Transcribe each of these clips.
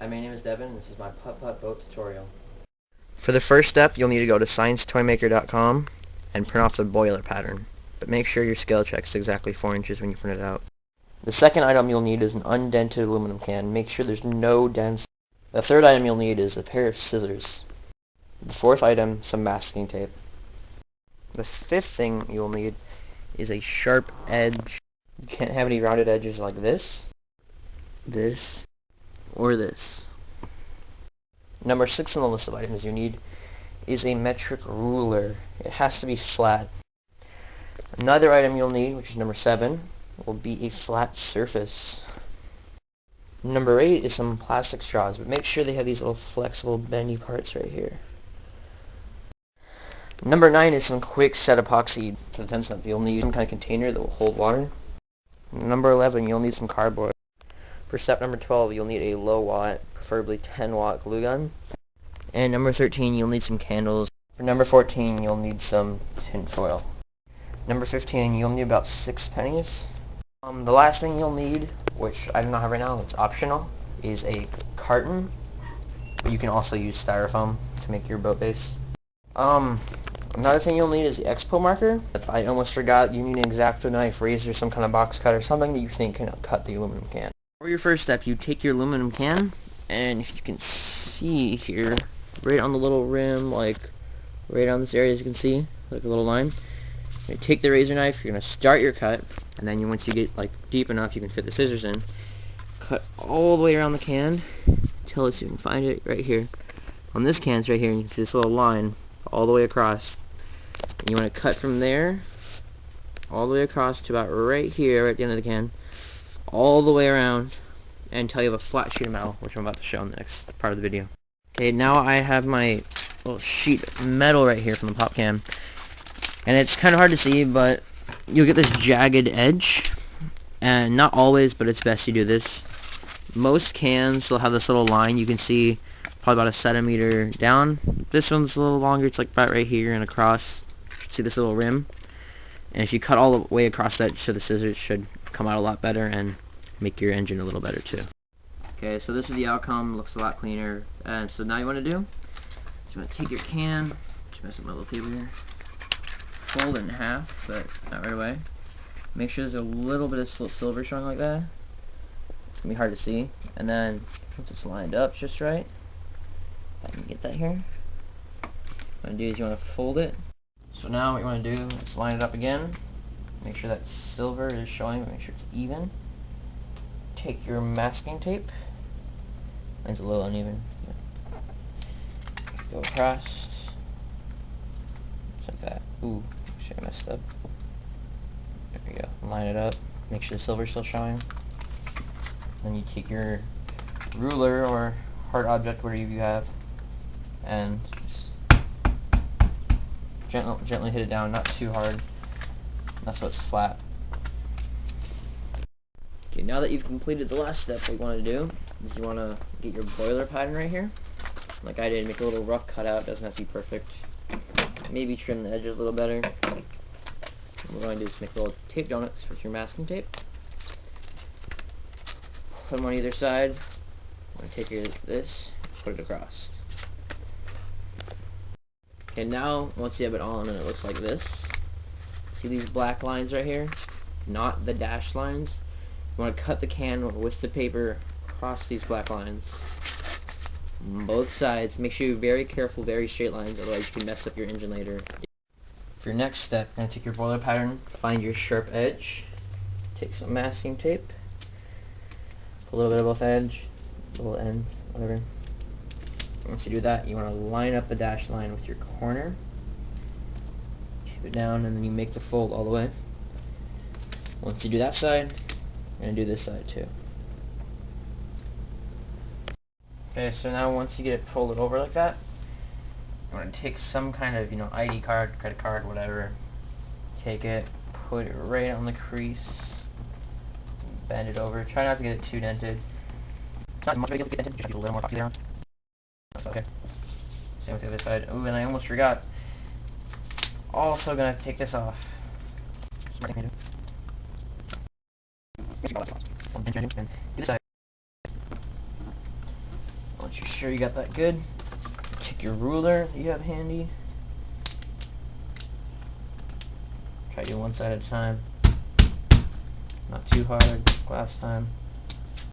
Hi, my name is Devin, and this is my Putt Putt boat tutorial. For the first step, you'll need to go to sciencetoymaker.com and print off the boiler pattern, but make sure your scale check's exactly 4 inches when you print it out. The second item you'll need is an undented aluminum can. Make sure there's no dents. The third item you'll need is a pair of scissors. The fourth item, some masking tape. The fifth thing you'll need is a sharp edge. You can't have any rounded edges like this, or this. Number 6 on the list of items you need is a metric ruler. It has to be flat. Another item you'll need, which is number 7, will be a flat surface. Number 8 is some plastic straws, but make sure they have these little flexible bendy parts right here. Number 9 is some quick set epoxy. For the 10th step, you'll need some kind of container that will hold water. Number 11, you'll need some cardboard. For step number 12, you'll need a low watt, preferably 10 watt glue gun. And number 13, you'll need some candles. For number 14, you'll need some tin foil. Number 15, you'll need about 6 pennies. The last thing you'll need, which I do not have right now, it's optional, is a carton. You can also use styrofoam to make your boat base. Another thing you'll need is the expo marker. I almost forgot, you need an X-Acto knife, razor, some kind of box cutter, something that you think can cut the aluminum can. For your first step, you take your aluminum can, and if you can see here, right on the little rim, like right on this area, as you can see, like a little line. You take the razor knife, you're going to start your cut, and then once you get like deep enough, you can fit the scissors in. Cut all the way around the can, until you can find it right here. On this can, it's right here, and you can see this little line all the way across. And you want to cut from there, all the way across to about right here, right at the end of the can, all the way around until you have a flat sheet of metal, which I'm about to show in the next part of the video. Okay, now I have my little sheet of metal right here from the pop can, and it's kind of hard to see, but you'll get this jagged edge, and not always, but it's best you do this. Most cans will have this little line you can see probably about a centimeter down. This one's a little longer, it's like about right here and across. You can see this little rim, and if you cut all the way across that, so the scissors should come out a lot better and make your engine a little better too. Okay, so this is the outcome. Looks a lot cleaner. And so now you want to do is you want to take your can, just mess up my little table here, fold it in half, but not right away. Make sure there's a little bit of silver showing like that. It's gonna be hard to see. And then once it's lined up just right, if I can get that here, what you want to do is you want to fold it. So now what you want to do is line it up again. Make sure that silver is showing, make sure it's even. Take your masking tape. Mine's a little uneven. Go across. Just like that. Ooh, actually I messed up. There we go. Line it up. Make sure the silver's still showing. Then you take your ruler or hard object, whatever you have, and just gently hit it down, not too hard. That's so it's flat. Okay, now that you've completed the last step, what you want to do is you want to get your boiler pattern right here. Like I did, make a little rough cutout, doesn't have to be perfect. Maybe trim the edges a little better. What we're going to do is make little tape donuts with your masking tape. Put them on either side. I'm going to take this, put it across. Okay, now once you have it on and it looks like this, see these black lines right here? Not the dashed lines. You want to cut the can with the paper across these black lines. Both sides. Make sure you're very careful, very straight lines, otherwise you can mess up your engine later. For your next step, you're going to take your boiler pattern, find your sharp edge, take some masking tape, a little bit of both edge, little ends, whatever. Once you do that, you want to line up the dashed line with your corner. Tape it down, and then you make the fold all the way. Once you do that side, you're going to do this side too. Okay, so now once you get it folded over like that, you want to take some kind of, ID card, credit card, whatever. Take it, put it right on the crease, bend it over. Try not to get it too dented. It's not much big to get dented, just a little more epoxy down. That's okay. Same with the other side. Ooh, and I almost forgot. Also gonna take this off. sure you got that good. Take your ruler that you have handy. Try to do one side at a time. Not too hard. Last time.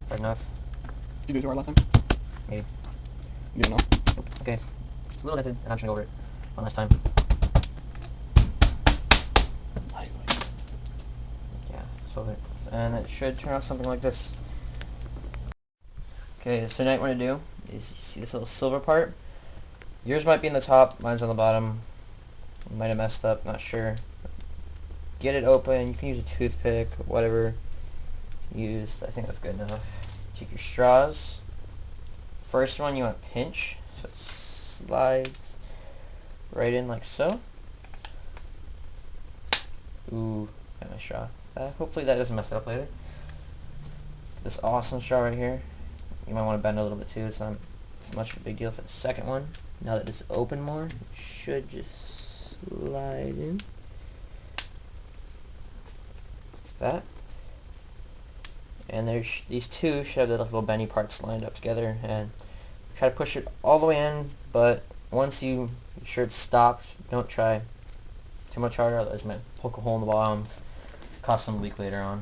Hard enough. Did you do it too hard last time? Maybe. You don't know? Okay. It's a little lifted, and I'm trying to go over it one last time. Yeah, so it. And it should turn out something like this. Okay, so now what you want to do is, you see this little silver part? Yours might be in the top, mine's on the bottom. Might have messed up, not sure. Get it open. You can use a toothpick, whatever you use. I think that's good enough. Take your straws. First one you want to pinch, so it slides right in like so. Ooh, got my straw. Hopefully that doesn't mess it up later. This awesome straw right here. You might want to bend a little bit too. It's not as much of a big deal for the second one. Now that it's open more, it should just slide in. That. And there's these two should have the little bendy parts lined up together, and try to push it all the way in, but once you're sure it's stopped, don't try too much harder, otherwise it might poke a hole in the bottom, cause some leak later on.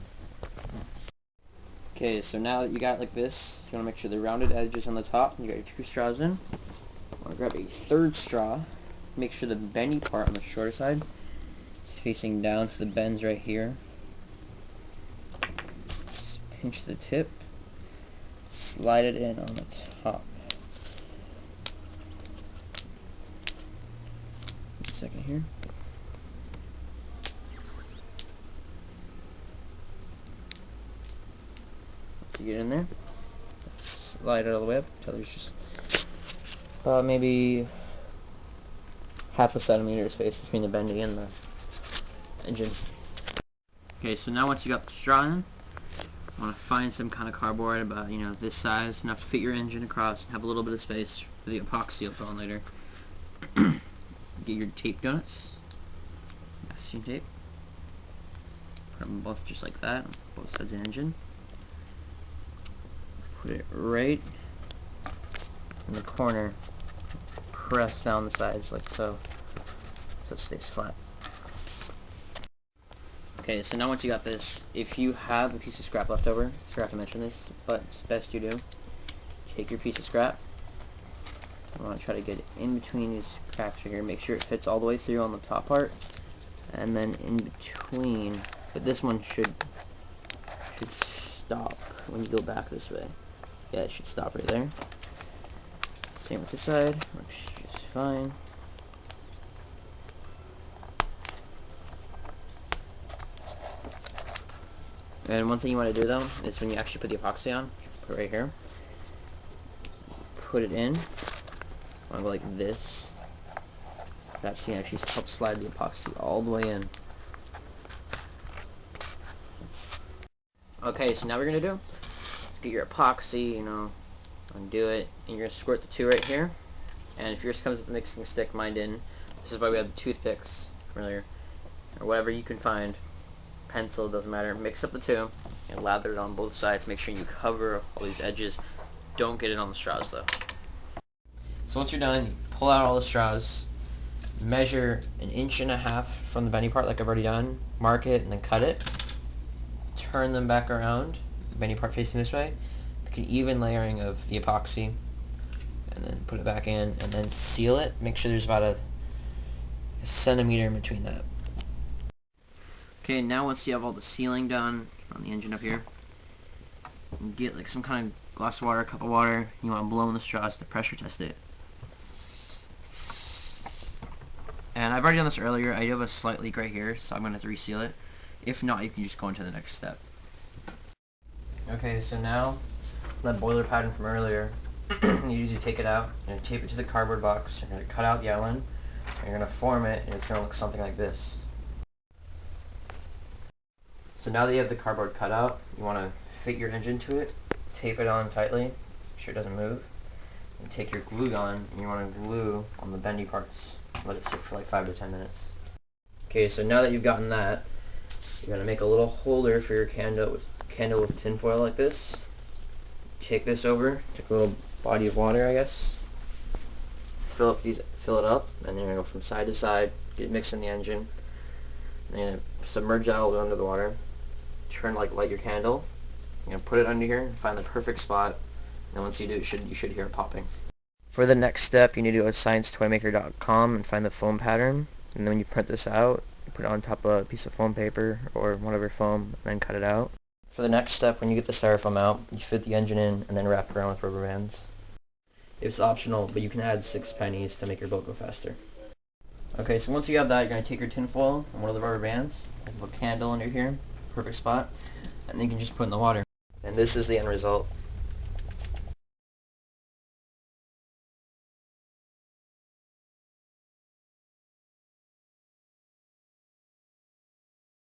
Okay, so now that you got it like this, you want to make sure the rounded edges on the top, and you got your two straws in. You want to grab a third straw, make sure the bendy part on the shorter side is facing down, so the bend's right here. Just pinch the tip, slide it in on the top. A second here. Once you get in there, slide it all the way up until there's just maybe half a centimeter space between the bendy and the engine. Okay, so now once you got the straw in, you want to find some kind of cardboard about, this size, enough to fit your engine across and have a little bit of space for the epoxy you'll put on later. Get your tape donuts, masking tape, put them both just like that, on both sides of the engine. Put it right in the corner, press down the sides like so, so it stays flat. Okay, so now once you got this, if you have a piece of scrap left over, I forgot to mention this, but it's best you do, take your piece of scrap. I want to try to get it in between these cracks right here, make sure it fits all the way through on the top part, and then in between, but this one should stop when you go back this way. Yeah, it should stop right there. Same with this side, works just fine. And one thing you want to do though, is when you actually put the epoxy on, put it right here, put it in, I want to go like this. That's actually help slide the epoxy all the way in. Okay, so now what we're going to do, get your epoxy, undo it, and you're going to squirt the two right here. And if yours comes with a mixing stick, mine didn't. This is why we have the toothpicks from earlier, or whatever you can find. Pencil, doesn't matter. Mix up the two and lather it on both sides. Make sure you cover all these edges. Don't get it on the straws though. So once you're done, you pull out all the straws, measure 1.5 inches from the bendy part like I've already done, mark it and then cut it, turn them back around, the bendy part facing this way, make an even layering of the epoxy, and then put it back in, and then seal it. Make sure there's about a centimeter in between that. Okay, now once you have all the sealing done on the engine up here, you get like some kind of glass of water, a cup of water. You want to blow in the straws to pressure test it. And I've already done this earlier. I do have a slight leak right here, so I'm going to have to reseal it. If not, you can just go into the next step. Okay, so now that boiler pattern from earlier, you usually take it out and tape it to the cardboard box. You're going to cut out the outline, and you're going to form it, and it's going to look something like this. So now that you have the cardboard cut out, you want to fit your engine to it, tape it on tightly, make sure it doesn't move, and take your glue gun and you want to glue on the bendy parts. Let it sit for like 5 to 10 minutes. Okay, so now that you've gotten that, you're going to make a little holder for your candle with tinfoil like this. Take this over, take a little body of water, I guess. Fill it up, and then you're gonna go from side to side, get it mixed in the engine. And you're gonna submerge that all under the water. Light your candle. You're gonna put it under here and find the perfect spot. And once you do, you should hear it popping. For the next step, you need to go to sciencetoymaker.com and find the foam pattern. And then when you print this out, you put it on top of a piece of foam paper or whatever foam, and then cut it out. For the next step, when you get the styrofoam out, you fit the engine in and then wrap it around with rubber bands. It's optional, but you can add 6 pennies to make your boat go faster. Okay, so once you have that, you're going to take your tin foil and one of the rubber bands, and put a candle under here, perfect spot, and then you can just put it in the water. And this is the end result.